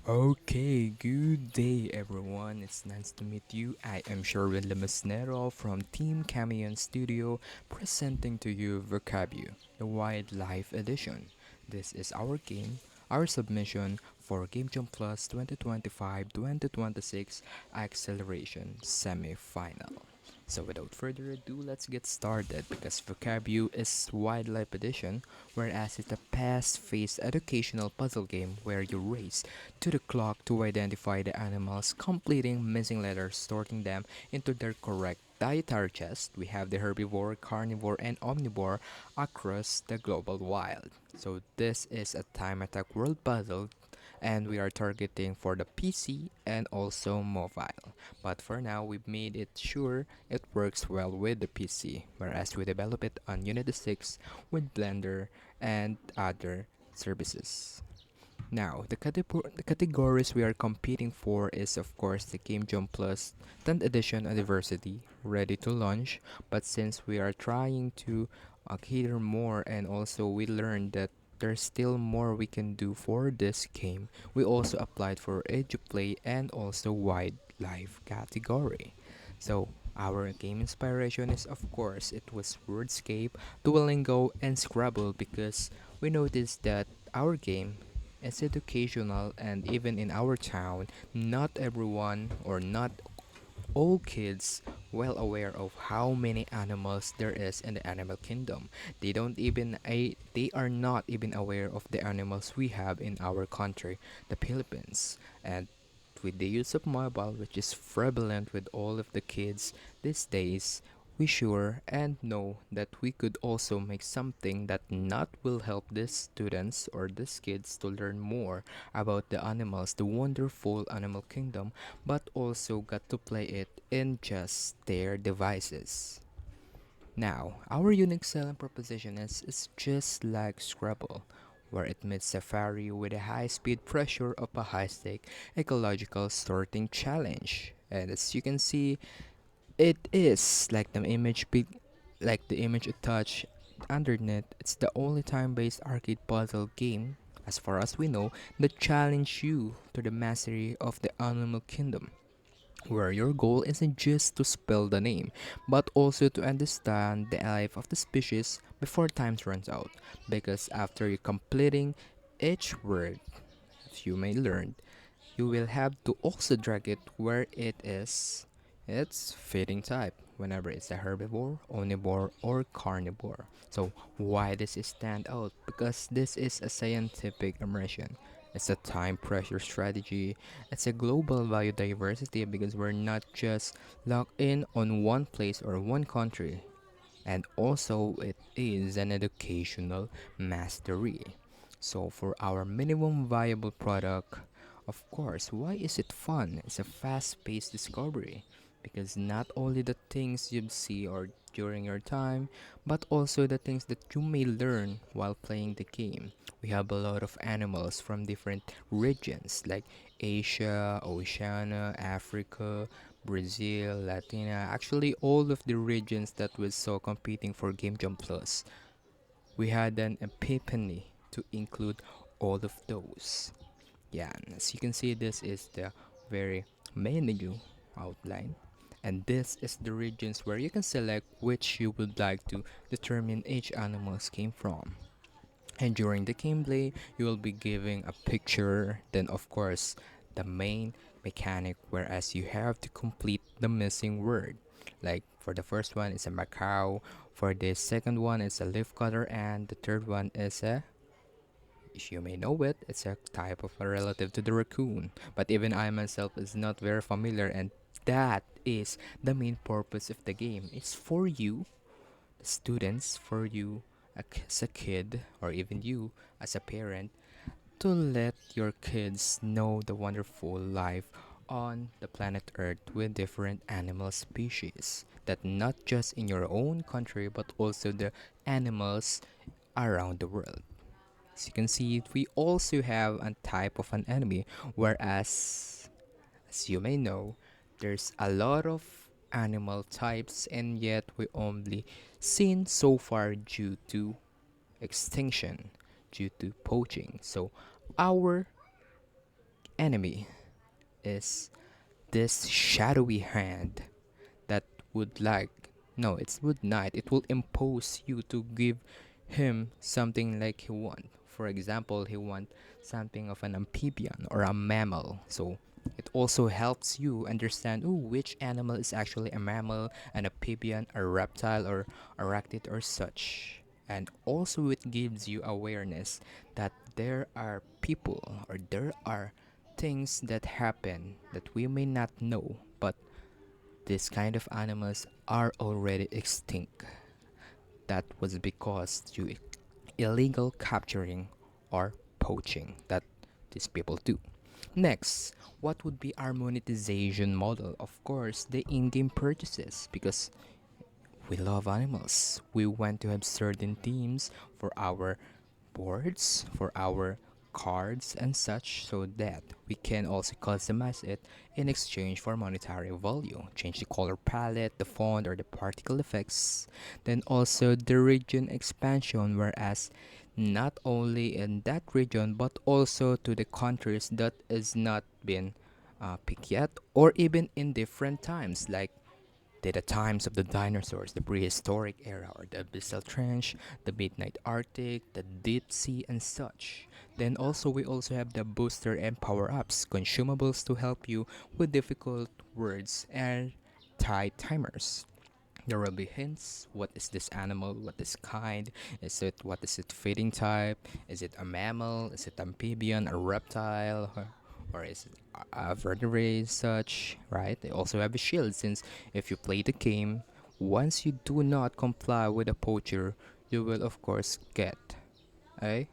Okay, good day everyone. It's nice to meet you. I am Sherwin Lemasnero from Team Kamiyon Studio presenting to you Vocabulary, the Wildlife Edition. This is our game, our submission for Game Jump Plus 2025-2026 Acceleration Semi-Final. So without further ado, let's get started because Vocabulary is Wildlife Edition, whereas it's a fast-paced educational puzzle game where you race to the clock to identify the animals, completing missing letters, sorting them into their correct dietary chest. We have the herbivore, carnivore, and omnivore across the global wild. So this is a time attack world puzzle and we are targeting for the PC and also mobile. But for now, we've made it sure it works well with the PC, whereas we develop it on Unity 6 with Blender and other services. Now, the categories we are competing for is of course the Game Jump Plus 10th edition anniversary, ready to launch. But since we are trying to cater more and also we learned that there's still more we can do for this game, we also applied for EduPlay and also Wildlife category. So, our game inspiration is of course it was Wordscape, Duolingo, and Scrabble because we noticed that our game is educational and even in our town, not everyone or not all kids well aware of how many animals there is in the animal kingdom. They are not even aware of the animals we have in our country, the Philippines. And with the use of mobile, which is prevalent with all of the kids these days, we sure and know that we could also make something that not will help these students or these kids to learn more about the animals, the wonderful animal kingdom, but also got to play it in just their devices. Now, our unique selling proposition is just like Scrabble, where it meets Safari with a high speed pressure of a high stake ecological sorting challenge. And as you can see, it is like the image you touch underneath. It's the only time-based arcade puzzle game, as far as we know, that challenge you to the mastery of the animal kingdom where your goal isn't just to spell the name, but also to understand the life of the species before time runs out. Because after you completing each word, as you may learn, you will have to also drag it where it is its feeding type, whenever it's a herbivore, omnivore, or carnivore. So why does it stand out? Because this is a scientific immersion. It's a time pressure strategy. It's a global biodiversity because we're not just locked in on one place or one country. And also, it is an educational mastery. So, for our minimum viable product, of course, why is it fun? It's a fast paced discovery because not only the things you see or during your time, but also the things that you may learn while playing the game. We have a lot of animals from different regions like Asia, Oceania, Africa, Brazil, Latina, actually all of the regions that we saw competing for Game Jam Plus. We had an epiphany to include all of those. Yeah, and as you can see, this is the very menu outline. And this is the regions where you can select which you would like to determine each animals came from. And during the gameplay, you will be giving a picture, then of course, the main mechanic, whereas you have to complete the missing word. Like for the first one, it's a Macau. For the second one, it's a leaf cutter, and the third one is a, if you may know it, it's a type of a relative to the raccoon. But even I myself is not very familiar, and that is the main purpose of the game. It's for you, the students, for you as a kid, or even you as a parent, to let your kids know the wonderful life on the planet Earth with different animal species. That not just in your own country, but also the animals around the world. As you can see, we also have a type of an enemy, whereas, as you may know, there's a lot of animal types, and yet we only seen so far due to extinction, due to poaching. So, our enemy is this shadowy hand that would like no, it would not. It will impose you to give him something like he want. For example, he want something of an amphibian or a mammal. So it also helps you understand which animal is actually a mammal, an amphibian, a reptile, or arachnid, or such. And also, it gives you awareness that there are people or there are things that happen that we may not know, but these kind of animals are already extinct. That was because you illegal capturing or poaching that these people do. Next, what would be our monetization model? Of course, the in-game purchases because we love animals. We want to have certain themes for our boards, for our cards and such so that we can also customize it in exchange for monetary value. Change the color palette, the font or the particle effects. Then also the region expansion whereas not only in that region but also to the countries that is not been picked yet or even in different times like the times of the dinosaurs, the prehistoric era, or the abyssal trench, the midnight Arctic, the deep sea, and such. Then also we also have the booster and power ups, consumables to help you with difficult words and tight timers. There will be hints. What is this animal? What is kind? Is it what is it feeding type? Is it a mammal? Is it amphibian? A reptile? Or is it a vertebrate such? Right? They also have a shield since if you play the game, once you do not comply with a poacher, you will of course get a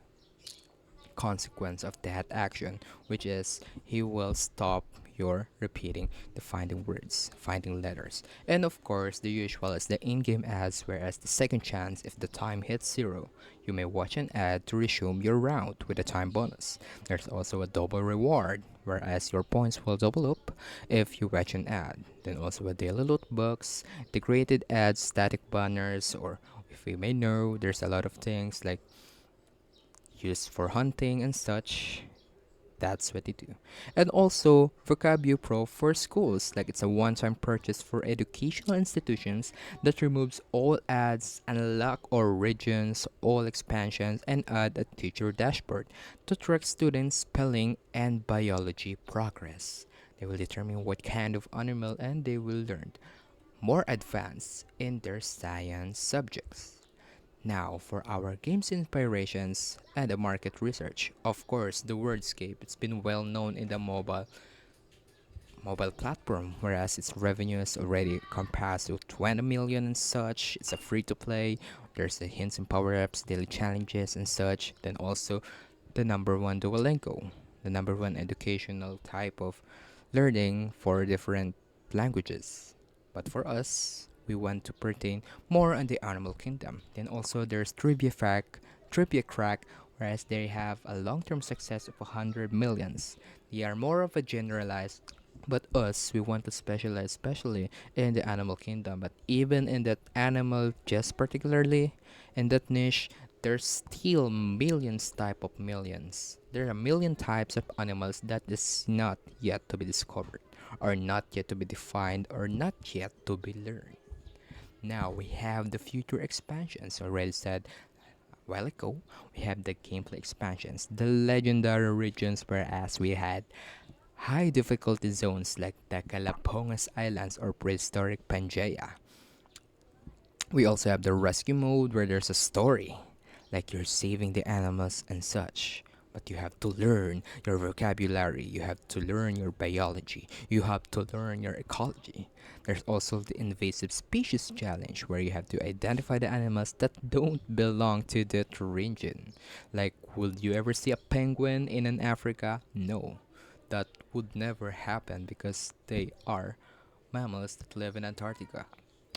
consequence of that action, which is he will stop your repeating the finding words, finding letters. And of course, the usual is the in game ads, whereas the second chance, if the time hits zero, you may watch an ad to resume your round with a time bonus. There's also a double reward, whereas your points will double up if you watch an ad. Then also a daily loot box, the created ads, static banners, or if you may know, there's a lot of things like used for hunting and such. That's what they do. And also, Vocabulary Pro for schools, like it's a one time purchase for educational institutions that removes all ads, unlock all regions, all expansions, and add a teacher dashboard to track students' spelling and biology progress. They will determine what kind of animal and they will learn more advanced in their science subjects. Now, for our games inspirations and the market research. Of course, the Wordscape, it's been well known in the mobile platform, whereas its revenue is already compassed to 20 million and such. It's a free to play. There's the hints and power ups, daily challenges and such. Then also the number one Duolingo, the number one educational type of learning for different languages. But for us, we want to pertain more on the animal kingdom. Then also there's Trivia Crack, whereas they have a long-term success of 100 millions. They are more of a generalized, but us, we want to specialize especially in the animal kingdom. But even in that animal, just particularly in that niche, there's still millions type of millions. There are a million types of animals that is not yet to be discovered, or not yet to be defined, or not yet to be learned. Now we have the future expansions already said a while ago. We have the gameplay expansions, the legendary regions, whereas we had high difficulty zones like the Galapagos Islands or prehistoric Pangaea. We also have the rescue mode where there's a story, like you're saving the animals and such. But you have to learn your vocabulary, you have to learn your biology, you have to learn your ecology. There's also the invasive species challenge where you have to identify the animals that don't belong to that region. Like, would you ever see a penguin in an Africa? No, that would never happen because they are mammals that live in Antarctica.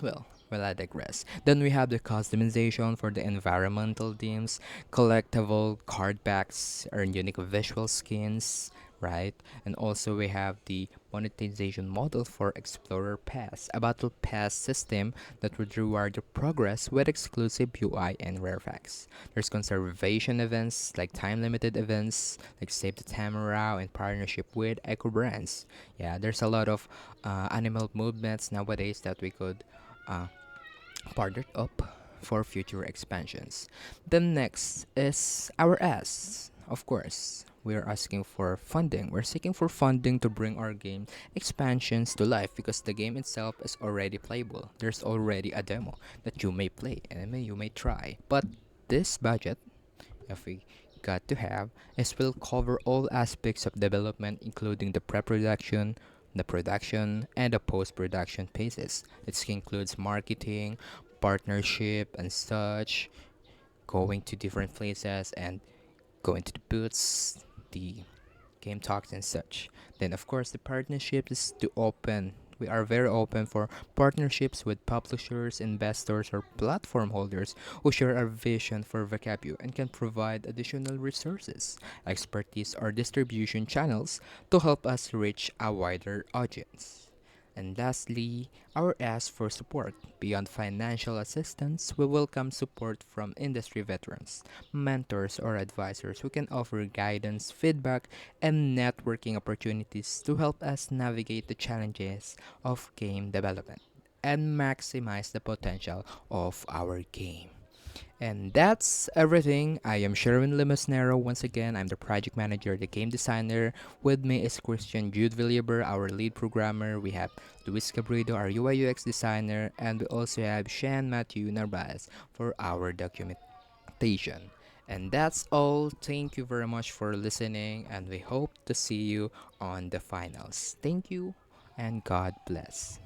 Well, I digress. Then we have the customization for the environmental themes, collectible card backs, earn unique visual skins, right? And also we have the monetization model for Explorer Pass, a battle pass system that would reward your progress with exclusive UI and rare facts. There's conservation events like time-limited events like Save the Tamara in partnership with Eco Brands. Yeah, there's a lot of animal movements nowadays that we could uh, partner up for future expansions. The next is our S. Of course, we are asking for funding. We're seeking for funding to bring our game expansions to life because the game itself is already playable. There's already a demo that you may play and you may try. But this budget, if we got to have, is will cover all aspects of development including the pre-production, the production, and the post-production phases. It includes marketing, partnership, and such, going to different places and going to the booths, the game talks and such. Then of course the partnership is to open. We are very open for partnerships with publishers, investors, or platform holders who share our vision for Vocabulary and can provide additional resources, expertise, or distribution channels to help us reach a wider audience. And lastly, our ask for support. Beyond financial assistance, we welcome support from industry veterans, mentors, or advisors who can offer guidance, feedback, and networking opportunities to help us navigate the challenges of game development and maximize the potential of our game. And that's everything. I am Sherwin Limasnero once again. I'm the project manager, the game designer. With me is Christian Jude Villiber, our lead programmer. We have Luis Cabredo, our UI UX designer. And we also have Shan Matthew Narvaez for our documentation. And that's all. Thank you very much for listening. And we hope to see you on the finals. Thank you and God bless.